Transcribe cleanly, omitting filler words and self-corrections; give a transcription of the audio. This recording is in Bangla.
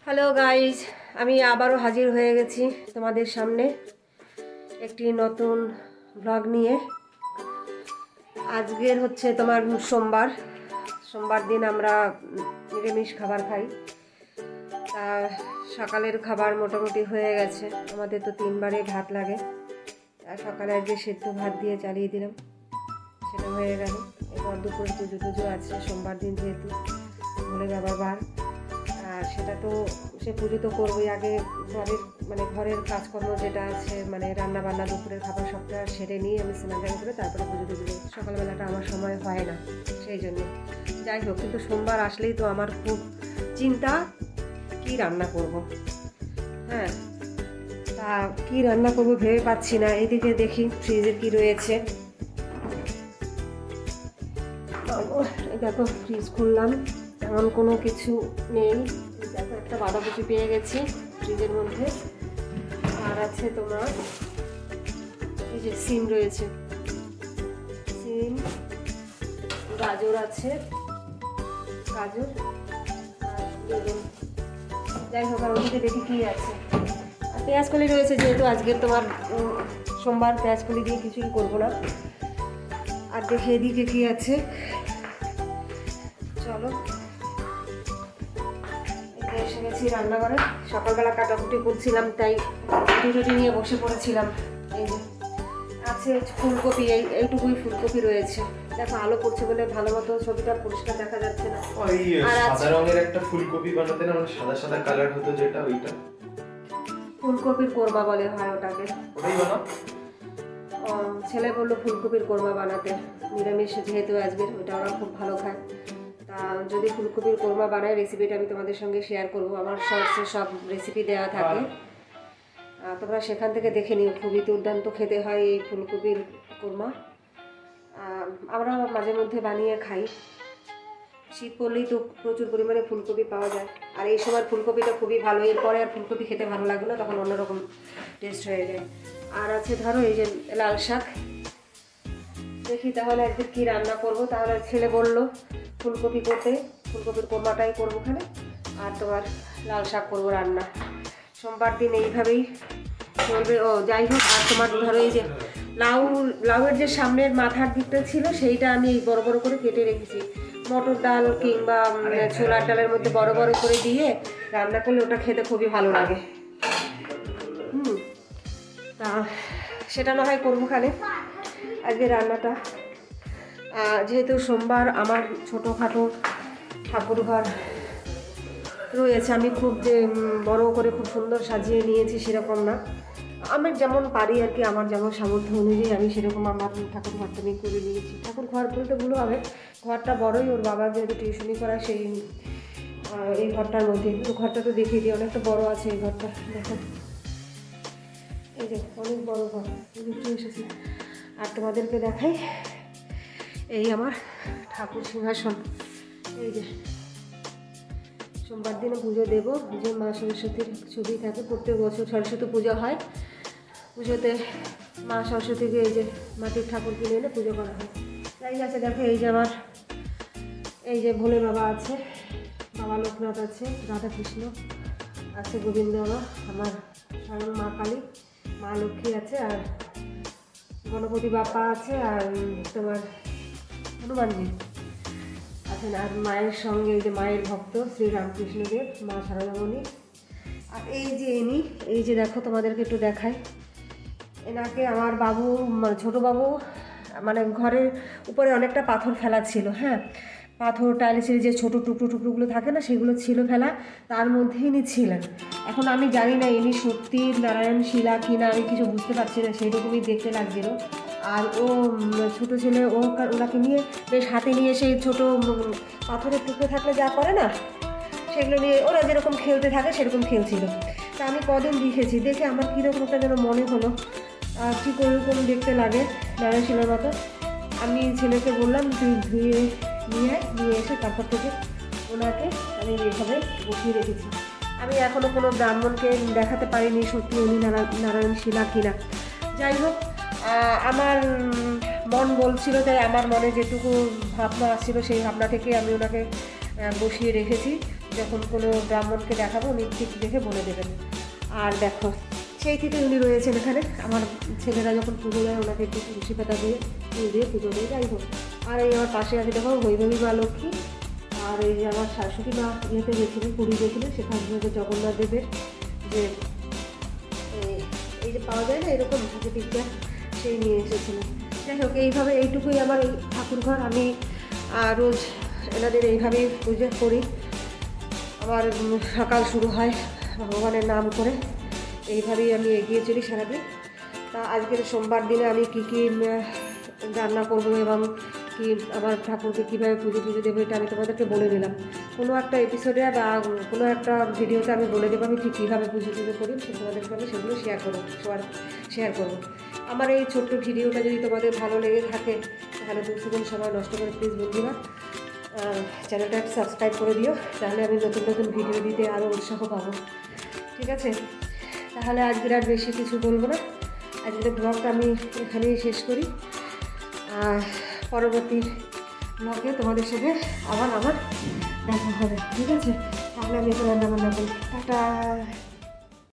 হ্যালো গাইজ, আমি আবারও হাজির হয়ে গেছি তোমাদের সামনে একটি নতুন ব্লগ নিয়ে। আজকের হচ্ছে তোমার সোমবার দিন আমরা নিরামিষ খাবার খাই। তা সকালের খাবার মোটামুটি হয়ে গেছে, আমাদের তো 3 বারে ভাত লাগে। আর সকালে আজকে সেদ্ধ ভাত দিয়ে চালিয়ে দিলাম, সেটা হয়ে গেল। এবার দুপুরে পুজো আছে, সোমবার দিন যেহেতু ভোলে বাবার বার। আর সেটা তো সে পুজো তো করবোই, আগে ঘরের কাজকর্ম যেটা আছে রান্না বান্না দুপুরের খাবার সবটা সেরে নিয়ে আমি স্নান করে তারপরে পুজো দিতে। সকালবেলাটা আমার সময় হয় না, সেই জন্য। যাই হোক, কিন্তু সোমবার আসলেই তো আমার খুব চিন্তা কি রান্না করব। হ্যাঁ, তা কি রান্না করব ভেবে পাচ্ছি না। এদিকে দেখি ফ্রিজে কি রয়েছে। দেখো, ফ্রিজ খুললাম, এমন কোনো কিছু নেই। দেখো, একটা বাঁধাকপি পেয়ে গেছি ফ্রিজের মধ্যে। আর আছে তোমার এই যে সিম রয়েছে, সিম, গাজর আছে, গাজর আর বেগুন। যাই হোক, আর ওদিকে দেখি কী আছে। আর পেঁয়াজকলি রয়েছে, যেহেতু আজকের তোমার সোমবার, পেঁয়াজকলি দিয়ে কিছুই করবো না। আর দেখি এদিকে কী আছে, চলো। এসে গেছি রান্নাঘরে। সকালবেলা কাটাকুটি করছিলাম, তাই রুটি নিয়ে বসে পড়েছিলাম। এই যে আছে ফুলকপি, এইটুকুই ফুলকপি রয়েছে। দেখো, আলো পড়ছে বলে ভালো মতো ছবিটা পরিষ্কার দেখা যাচ্ছে না। আর সাদা রঙের একটা ফুলকপি বানাতে না, সাদা সাদা কালার হতো যেটা, ওইটা ফুলকপির কোরমা বলে হয় ওটাকে। ওটাই বানাও? ছেলে বললো ফুলকপির কোরমা বানাতে, নিরামিষ যেহেতু আজকের, ওটা ওরা খুব ভালো খায়। তা যদি ফুলকপির কোরমা বানায়, রেসিপিটা আমি তোমাদের সঙ্গে শেয়ার করব। আমার শর্টসে সব রেসিপি দেওয়া থাকে, তোমরা সেখান থেকে দেখে নিও। খুবই দুর্দান্ত খেতে হয় এই ফুলকপির কোরমা। আমরা মাঝে মধ্যে বানিয়ে খাই। শীত পড়লেই তো প্রচুর পরিমাণে ফুলকপি পাওয়া যায়, আর এই সময় ফুলকপিটা খুবই ভালো। এরপরে আর ফুলকপি খেতে ভালো লাগে না, তখন অন্যরকম টেস্ট হয়ে যায়। আর আছে ধরো এই যে লাল শাক। দেখি তাহলে একদিন কী রান্না করব। তাহলে ছেলে বললো ফুলকপি করতে, ফুলকপির কোরমাটাই করবো ওখানে, আর তোমার লাল শাক করবো রান্না। সোমবার দিন এইভাবেই চলবে। ও যাই হোক, আর তোমার ধরো এই যে লাউয়ের যে সামনের মাথার দিকটা ছিল, সেইটা আমি বড় বড় করে কেটে রেখেছি। মটর ডাল কিংবা ছোলার ডালের মধ্যে বড় বড় করে দিয়ে রান্না করলে ওটা খেতে খুবই ভালো লাগে। তা সেটা না হয় করবো খানে আজকে রান্নাটা। যেহেতু সোমবার, আমার ছোটোখাটো ঠাকুর ঘর রয়েছে। আমি খুব যে বড় করে খুব সুন্দর সাজিয়ে নিয়েছি সেরকম না, আমি যেমন পারি আর কি, আমার যেমন সামর্থ্য অনুযায়ী আমি সেরকম আমার ঠাকুর ঘরটা আমি করে নিয়েছি। ঠাকুর ঘর বলতে ভুল হবে, ঘরটা বড়ই। ওর বাবা যেহেতু টিউশনি করা, সেই এই ঘরটার মধ্যে। ঘরটা তো দেখিয়ে দিই, অনেকটা বড় আছে এই ঘরটা। দেখো, এই যে অনেক বড় ঘর এসেছি। আর তোমাদেরকে দেখাই, এই আমার ঠাকুর সিংহাসন। এই যে সোমবার দিনে পুজো দেবো, যে মা সরস্বতীর ছবি থাকে। প্রত্যেক বছর সরস্বতী পুজো হয়, পুজোতে মা সরস্বতীকে এই যে মাটির ঠাকুর কিনে এনে পুজো করা হয়। তাই আছে, দেখো এই যে আমার এই যে ভোলে বাবা আছে, বাবা লোকনাথ আছে, রাধা কৃষ্ণ আছে, গোবিন্দ বাবা, আমার স্বয়ং মা কালী, মা লক্ষ্মী আছে, আর গণপতি বাপ্পা আছে, আর তোমার হনুমানজি আছেন। আর মায়ের সঙ্গে এই যে মায়ের ভক্ত শ্রী রামকৃষ্ণদেব, মা সারদামণি। আর এই যে ইনি, এই যে দেখো, তোমাদেরকে একটু দেখাই। এনাকে আমার বাবু, ছোটো বাবু, ঘরের উপরে অনেকটা পাথর ফেলা ছিল। হ্যাঁ, পাথর টাইলসের যে ছোটো টুকরোগুলো থাকে না, সেগুলো ছিল ফেলা, তার মধ্যে ইনি ছিলেন। এখন আমি জানি না ইনি সত্যি নারায়ণ শিলা কিনা, আমি কিছু বুঝতে পারছি না, সেইরকমই দেখতে লাগছিল। আর ও ছোটো ছেলে, ওনাকে নিয়ে বেশ হাতে নিয়ে সেই ছোটো পাথরের টুকরো থাকলে যা করে না, সেগুলো নিয়ে ওরা যেরকম খেলতে থাকে সেরকম খেলছিল। তা আমি কদিন দেখে আমার কীরকম একটা যেন মনে হলো, ঠিক ওরকম দেখতে লাগে নারায়ণ শিলার মতো। আমি ছেলেকে বললাম, তুই ধুয়ে নিয়ে এসে তারপর থেকে ওনাকে আমি এইভাবে বসিয়ে রেখেছি। আমি এখনও কোনো ব্রাহ্মণকে দেখাতে পারিনি সত্যি উনি নারায়ণ শিলা কিনা। যাই হোক, আমার মন বলছিল, তাই আমার মনে যেটুকু ভাবনা আসছিল সেই ভাবনা থেকে আমি ওনাকে বসিয়ে রেখেছি। যখন কোনো ব্রাহ্মণকে দেখাবো উনি ঠিক দেখে বলে দেবেন। আর দেখো সেই থেকে উনি রয়েছেন এখানে, আমার ছেলেরা যখন পুজো দেয় ওনাকে একটু তুলসী পাতা দিয়ে ফুল দিয়ে পুজো দিয়ে যাই হোক। আর এই আমার পাশে আছে দেখো বৈভবী মা লক্ষ্মী। আর এই যে আমার শাশুড়ি মা ইয়েতে গেছিলেন, পুরী গেছিলেন, সেখান থেকে জগন্নাথ দেবের যে এই যে পাওয়া যায় না এরকম যে পিকচার, সেই নিয়ে এসেছিলেন। যাই হোক এইভাবে এইটুকুই আমার এই ঠাকুরঘর। আমি রোজ এনাদের এইভাবেই পুজো করি। আমার সকাল শুরু হয় ভগবানের নাম করে, এইভাবেই আমি এগিয়ে চলি সারাদিন। তা আজকের সোমবার দিনে আমি কী কী রান্না করবো এবং কি আমার ঠাকুরকে কীভাবে পুজো দেবো এটা আমি তোমাদেরকে বলে দিলাম। কোনো একটা এপিসোডে বা কোনো একটা ভিডিওতে আমি বলে দেবো আমি ঠিক কীভাবে পুজো করি, তোমাদেরকে আমি সেগুলো শেয়ার করবো। আমার এই ছোট্ট ভিডিওটা যদি তোমাদের ভালো লেগে থাকে তাহলে 2 সেকেন্ড সময় নষ্ট করে প্লিজ বন্ধুরা চ্যানেলটা সাবস্ক্রাইব করে দিও, তাহলে আমি নতুন নতুন ভিডিও দিতে আরও উৎসাহ পাবো। ঠিক আছে, তাহলে আজকের আর বেশি কিছু বলবো না, আজকের ব্লগটা আমি এখানেই শেষ করি। পরবর্তী ব্লগে তোমাদের সাথে আবার আমার দেখা হবে। ঠিক আছে, তাহলে আমি এখন রান্না বান্না করি। টাটা।